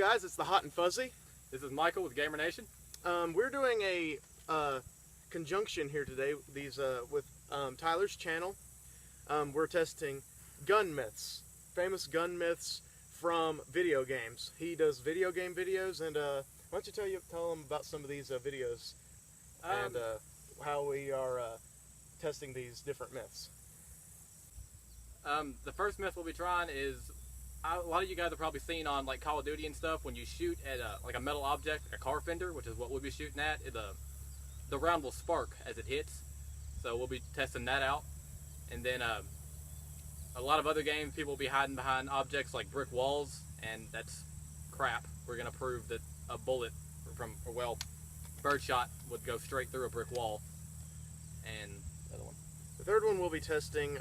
guys, it's the Hot and Fuzzy. This is Michael with Gamer Nation. We're doing a conjunction here today with Tyler's channel. We're testing gun myths, famous gun myths from video games. He does video game videos, and why don't you tell him about some of these videos and how we are testing these different myths. The first myth we'll be trying is, a lot of you guys have probably seen on like Call of Duty and stuff, when you shoot at like a metal object, a car fender, which is what we'll be shooting at, the round will spark as it hits. So we'll be testing that out. And then a lot of other games, people will be hiding behind objects like brick walls, and that's crap. We're going to prove that a bullet from, well, birdshot would go straight through a brick wall. And the other one. The third one we'll be testing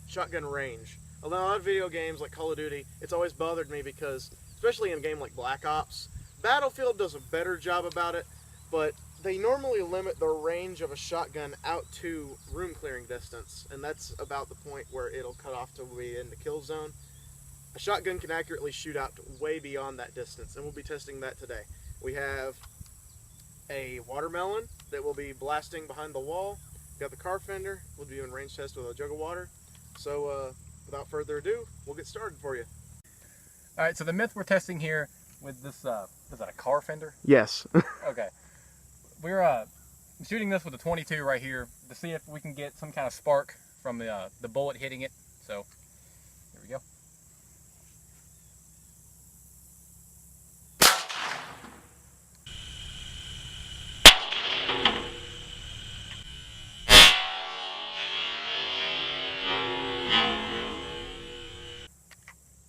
shotgun range. A lot of video games like Call of Duty, it's always bothered me because, especially in a game like Black Ops, Battlefield does a better job about it, but they normally limit the range of a shotgun out to room clearing distance, and that's about the point where it'll cut off to be in the kill zone. A shotgun can accurately shoot out way beyond that distance, and we'll be testing that today. We have a watermelon that will be blasting behind the wall. We've got the car fender. We'll be doing range test with a jug of water. So without further ado, we'll get started for you. All right, so the myth we're testing here with this, is that a car fender? Yes. Okay. We're shooting this with a 22 right here to see if we can get some kind of spark from the bullet hitting it. So here we go.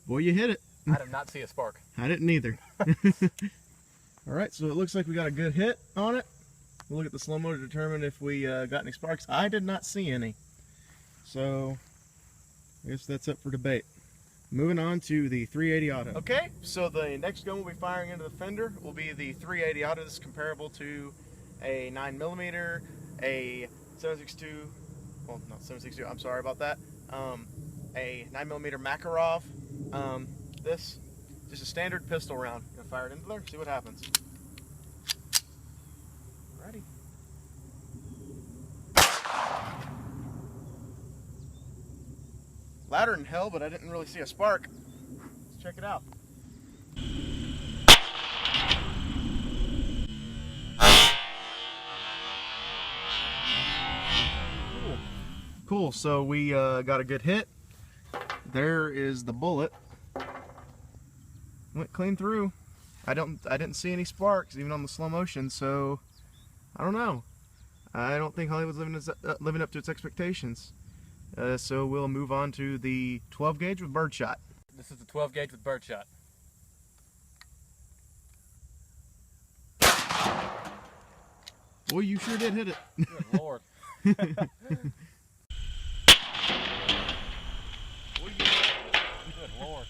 Boy, you hit it. I did not see a spark. I didn't either. Alright, so it looks like we got a good hit on it. We'll look at the slow-mo to determine if we got any sparks. I did not see any. So, I guess that's up for debate. Moving on to the 380 auto. Okay, so the next gun we'll be firing into the fender will be the 380 auto. This is comparable to a 9mm, a 7.62, well, not 7.62, I'm sorry about that, a 9mm Makarov. This, just a standard pistol round. Gonna fire it into there, see what happens. Ready. Louder than hell, but I didn't really see a spark. Let's check it out. Cool, so we got a good hit. There is the bullet. Went clean through. I didn't see any sparks even on the slow motion, so I don't know. I don't think Hollywood's living up to its expectations. So we'll move on to the 12 gauge with birdshot. This is the 12 gauge with birdshot. Boy, you sure did hit it. Good Lord. Good Lord.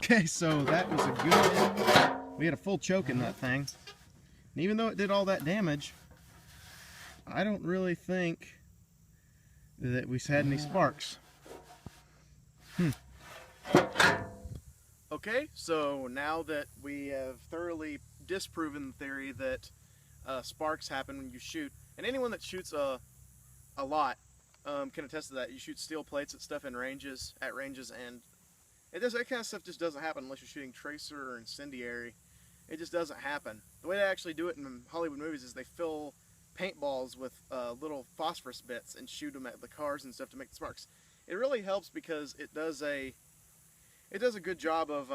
Okay, so that was a good, we had a full choke in that thing. And even though it did all that damage, I don't really think that we had any sparks. Okay, so now that we have thoroughly disproven the theory that sparks happen when you shoot, and anyone that shoots a lot can attest to that. You shoot steel plates at stuff at ranges, and that kind of stuff just doesn't happen unless you're shooting tracer or incendiary. It just doesn't happen. The way they actually do it in Hollywood movies is they fill paintballs with little phosphorus bits and shoot them at the cars and stuff to make the sparks. It really helps because it does a good job of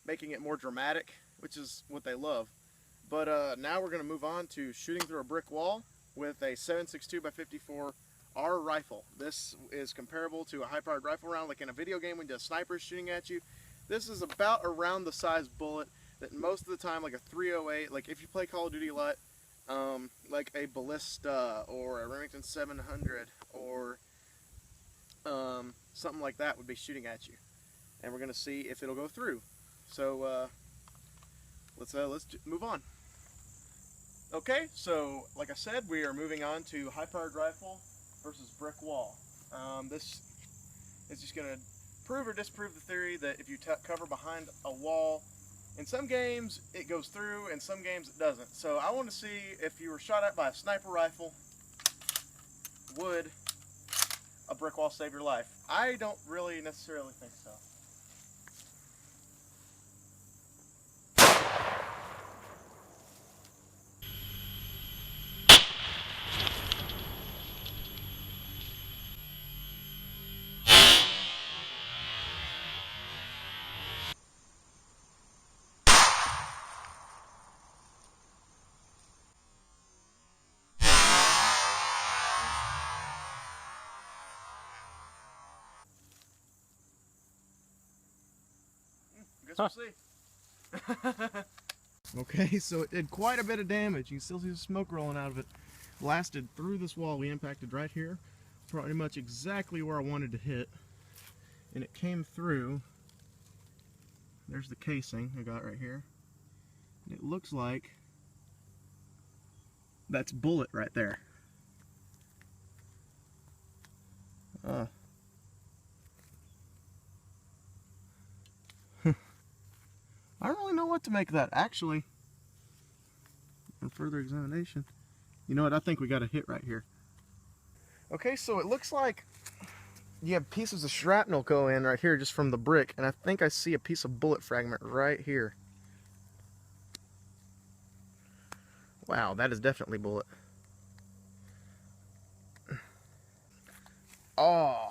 making it more dramatic, which is what they love. But now we're going to move on to shooting through a brick wall with a 7.62x54 R rifle. This is comparable to a high-powered rifle round, like in a video game when you have snipers shooting at you. This is about around the size bullet that most of the time, like a 308, like if you play Call of Duty a lot, like a Ballista or a Remington 700 or something like that would be shooting at you. And we're going to see if it'll go through. So let's move on. Okay, so like I said, we are moving on to high-powered rifle versus brick wall. This is just going to prove or disprove the theory that if you cover behind a wall, in some games it goes through, in some games it doesn't. So I want to see if you were shot at by a sniper rifle, would a brick wall save your life? I don't really necessarily think so. Guess we'll see. Okay, so it did quite a bit of damage. You can still see the smoke rolling out of it. Blasted through this wall. We impacted right here. Pretty much exactly where I wanted to hit. And it came through. There's the casing I got right here. And it looks like that's bullet right there. I don't really know what to make of that. Actually, on further examination, you know what? I think we got a hit right here. Okay, so it looks like you have pieces of shrapnel go in right here just from the brick, and I think I see a piece of bullet fragment right here. Wow, that is definitely bullet. Oh,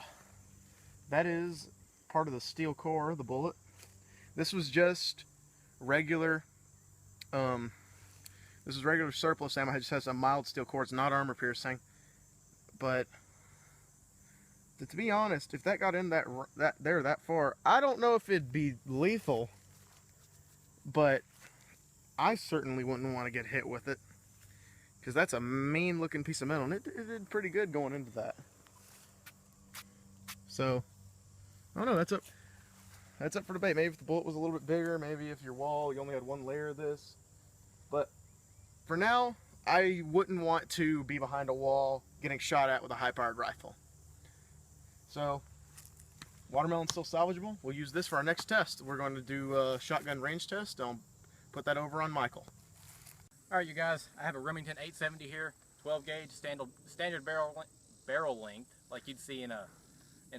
that is part of the steel core, the bullet. This was just regular, this is regular surplus ammo. It just has a mild steel core. It's not armor piercing. But to be honest, if that got in that far, I don't know if it'd be lethal. But I certainly wouldn't want to get hit with it, because that's a mean looking piece of metal, and it did pretty good going into that. So I don't know. That's up for debate. Maybe if the bullet was a little bit bigger, maybe if your wall, you only had one layer of this. But for now, I wouldn't want to be behind a wall getting shot at with a high-powered rifle. So, watermelon's still salvageable. We'll use this for our next test. We're going to do a shotgun range test. I'll put that over on Michael. Alright you guys, I have a Remington 870 here, 12 gauge, standard barrel length, like you'd see in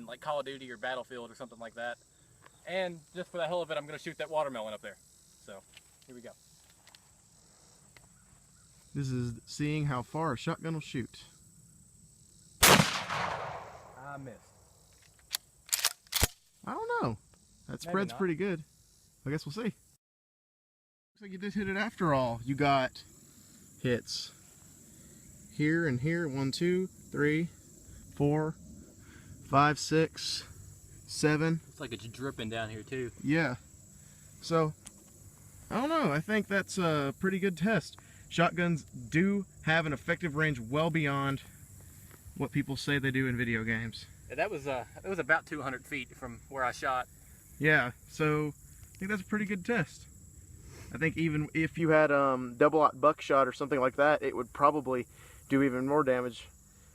like Call of Duty or Battlefield or something like that. And just for the hell of it, I'm going to shoot that watermelon up there. So, here we go. This is seeing how far a shotgun will shoot. I missed. I don't know. That spread's pretty good. I guess we'll see. Looks like you did hit it after all. You got hits here and here. 1, 2, 3, 4, 5, 6, 7. It's like it's dripping down here too. Yeah. So, I don't know. I think that's a pretty good test. Shotguns do have an effective range well beyond what people say they do in video games. Yeah, that was about 200 feet from where I shot. Yeah, so I think that's a pretty good test. I think even if you had double-aught buckshot or something like that, it would probably do even more damage.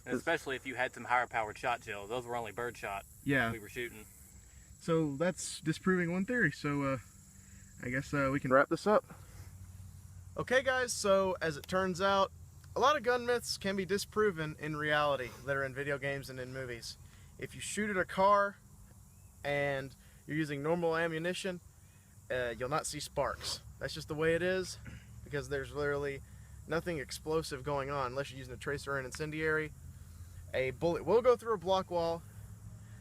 And especially if you had some higher powered shot shells. Those were only bird shot. Yeah. We were shooting. So that's disproving one theory. So I guess we can wrap this up. Okay guys, so as it turns out, a lot of gun myths can be disproven in reality that are in video games and in movies. If you shoot at a car and you're using normal ammunition, you'll not see sparks. That's just the way it is, because there's literally nothing explosive going on unless you're using a tracer or an incendiary. A bullet will go through a block wall.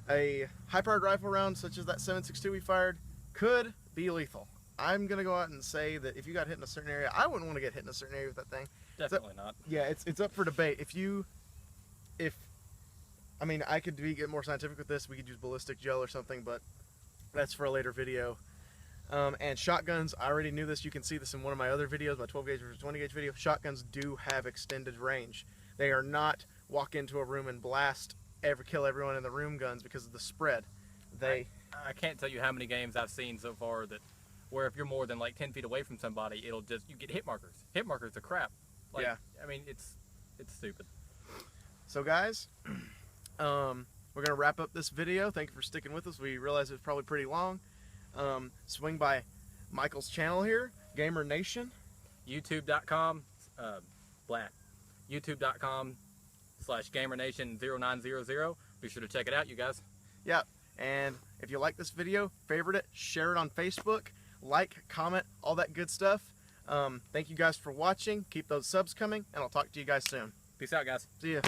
A high-powered rifle round such as that 7.62 we fired could be lethal. I'm gonna go out and say that if you got hit in a certain area, I wouldn't want to get hit in a certain area with that thing. Definitely not. Yeah, it's up for debate. I mean, I could get more scientific with this. We could use ballistic gel or something, but that's for a later video. And shotguns, I already knew this. You can see this in one of my other videos, my 12 gauge versus 20 gauge video. Shotguns do have extended range. They are not walk into a room and kill everyone in the room guns because of the spread. I can't tell you how many games I've seen so far where if you're more than like 10 feet away from somebody, you get hit markers. Hit markers are crap. Like, Yeah. I mean, it's stupid. So guys, we're gonna wrap up this video. Thank you for sticking with us. We realize it's probably pretty long. Swing by Michael's channel here, Gamer Nation. YouTube.com, YouTube.com/gamernation0900. Be sure to check it out, you guys. Yeah, and if you like this video, favorite it, share it on Facebook, like, comment, all that good stuff. Thank you guys for watching. Keep those subs coming, and I'll talk to you guys soon. Peace out, guys. See ya.